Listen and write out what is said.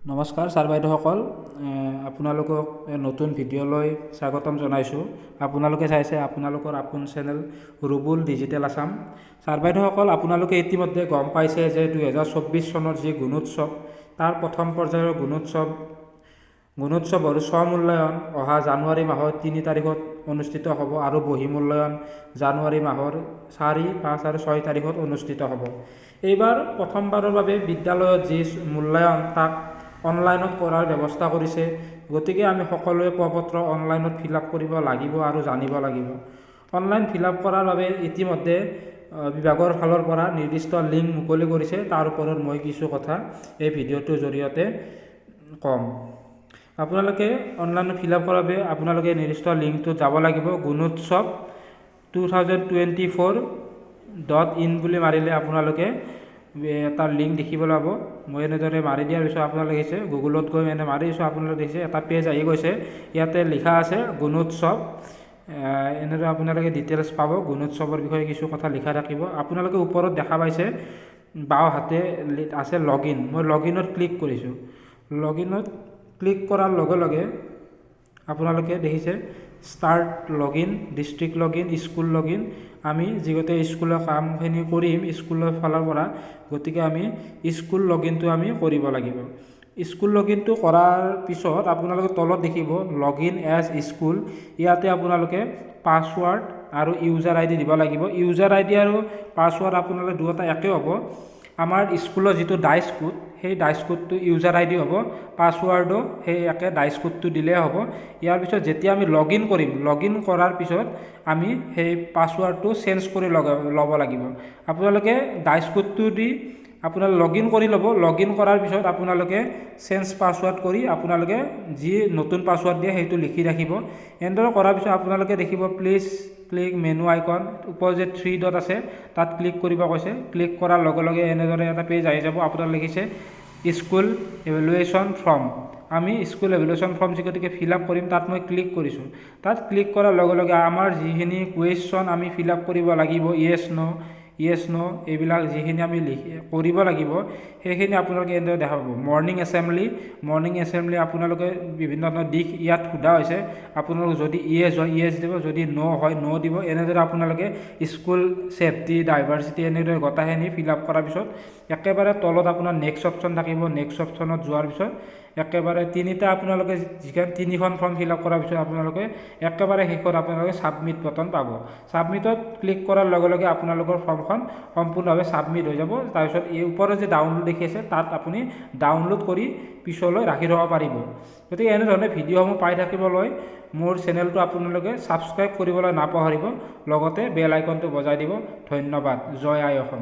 নমস্কাৰ ছাৰ বাইদেউসকল, আপোনালোকক নতুন ভিডিঅ'লৈ স্বাগতম জনাইছোঁ। আপোনালোকে চাইছে আপোনালোকৰ আপোন channel Rubul digital Assam. Sir বাইদেউসকল, আপোনালোকে ইতিমধ্যে গম পাইছে যে 2024 চনৰ যি গুণোৎসৱ, তাৰ প্ৰথম পৰ্যায়ৰ গুণোৎসৱৰ স্ব-মূল্যায়ন অহা জানুৱাৰী মাহৰ 3 তাৰিখত অনুষ্ঠিত হ'ব আৰু বহি মূল্যায়ন জানুৱাৰী মাহৰ 4, 5 আৰু 6 তাৰিখত অনুষ্ঠিত হ'ব। এইবাৰ প্ৰথমবাৰৰ বাবে বিদ্যালয়ত যি মূল্যায়ন তাক অনলাইনত কৰাৰ ব্যৱস্থা কৰিছে। গতিকে আমি সকলোৱে প্ৰপত্ৰ অনলাইনত ফিল-আপ কৰিব লাগিব আৰু জানিব লাগিব। অনলাইন ফিল-আপ কৰাৰ বাবে ইতিমধ্যে বিভাগৰ ফালৰ পৰা নিৰ্দিষ্ট লিংক মুকলি কৰিছে। তাৰ ওপৰত মই কিছু কথা এই ভিডিঅ'টোৰ জৰিয়তে ক'ম। আপোনালোকে অনলাইনত ফিল-আপ কৰাৰ বাবে আপোনালোকে নিৰ্দিষ্ট লিংকটোত যাব লাগিব। গুণোৎসৱ 2024.in বুলি মাৰিলে আপোনালোকে এটা লিংক দেখিবলৈ পাব। মই এনেদৰে মাৰি দিয়াৰ পিছত আপোনালোকে দেখিছে, গুগলত গৈ এনে মাৰি দিছোঁ, আপোনালোকে দেখিছে এটা পেজ আহি গৈছে। ইয়াতে লিখা আছে গুণোৎসৱ। এনেদৰে আপোনালোকে ডিটেইলছ পাব। গুণোৎসৱৰ বিষয়ে কিছু কথা লিখা থাকিব। আপোনালোকে ওপৰত দেখা পাইছে বাওঁ হাতে আছে লগইন। মই লগইনত ক্লিক কৰিছোঁ। লগইনত ক্লিক কৰাৰ লগে লগে আপোনালোকে দেখিছে start login, district login, school login. আমি যিগতে স্কুলৰ কামখিনি কৰিম স্কুলৰ ফালৰ পৰা, গতিকে আমি স্কুল লগইনটো আমি কৰিব লাগিব। স্কুল লগইনটো কৰাৰ পিছত আপোনালোকে তলত দেখিব লগইন এজ স্কুল। ইয়াতে আপোনালোকে পাছৱাৰ্ড আৰু ইউজাৰ আইডি দিব লাগিব। ইউজাৰ আইডি আৰু পাছৱাৰ্ড আপোনালোকে দুয়োটা একে হ'ব। আমাৰ স্কুলৰ যিটো ডাইচ কোড, সেই ডাইচ কোডটো ইউজাৰ আইডি হ'ব, পাছৱাৰ্ডো সেই একে ডাইচ কোডটো দিলেই হ'ব। ইয়াৰ পিছত যেতিয়া আমি লগইন কৰিম, লগইন কৰাৰ পিছত আমি সেই পাছৱাৰ্ডটো চেঞ্জ কৰি ল'ব লাগিব। আপোনালোকে ডাইচ কোডটো দি আপোনালোকে লগইন কৰি ল'ব। লগইন কৰাৰ পিছত আপোনালোকে চেঞ্জ পাছৱাৰ্ড কৰি আপোনালোকে যি নতুন পাছৱাৰ্ড দিয়ে সেইটো লিখি ৰাখিব। এনেদৰে কৰাৰ পিছত আপোনালোকে দেখিব প্লিজ ক্লিক মেনু আইকন, ওপৰত যে 3 ডট আছে তাত ক্লিক কৰিব কৈছে। ক্লিক কৰাৰ লগে লগে এনেদৰে এটা পেজ আহি যাব। আপোনালোকে লিখিছে স্কুল ইভেলুৱেশ্যন ফৰ্ম। আমি স্কুল ইভেলুৱেশ্যন ফৰ্ম গতিকে ফিল-আপ কৰিম, তাত মই ক্লিক কৰিছোঁ। তাত ক্লিক কৰাৰ লগে লগে আমাৰ যিখিনি কুৱেশ্যন আমি ফিল-আপ কৰিব লাগিব, য়েছ ন' এইবিলাক যিখিনি আমি কৰিব লাগিব, সেইখিনি আপোনালোকে এনেদৰে দেখা পাব। মৰ্ণিং এছেম্বলি আপোনালোকে বিভিন্ন ধৰণৰ দিশ ইয়াত সোধা হৈছে। আপোনালোকে যদি য়েছ হয় য়েছ দিব, যদি ন' হয় ন' দিব। এনেদৰে আপোনালোকে স্কুল ছেফটি, ডাইভাৰ্চিটি এনেদৰে গোটেইখিনি ফিল-আপ কৰাৰ পিছত একেবাৰে তলত আপোনাৰ নেক্সট অপশ্যন থাকিব। নেক্সট অপশ্যনত যোৱাৰ পিছত একেবাৰে আপোনালোকে যিখন 3খন ফৰ্ম ফিল-আপ কৰাৰ পিছত আপোনালোকে একেবাৰে শেষত আপোনালোকে ছাবমিট বটন পাব। ছাবমিটত ক্লিক কৰাৰ লগে লগে আপোনালোকৰ ফৰ্মখন সম্পূৰ্ণভাৱে ছাবমিট হৈ যাব। তাৰপিছত এই ওপৰত যে ডাউনলোড দেখি আছে তাত আপুনি ডাউনলোড কৰি পিছলৈ ৰাখি থ'ব পাৰিব। গতিকে এনেধৰণে ভিডিঅ'সমূহ পাই থাকিবলৈ মোৰ চেনেলটো আপোনালোকে ছাবস্ক্ৰাইব কৰিবলৈ নাপাহৰিব। লগতে বেল আইকনটো বজাই দিব। ধন্যবাদ। জয় আই অসম।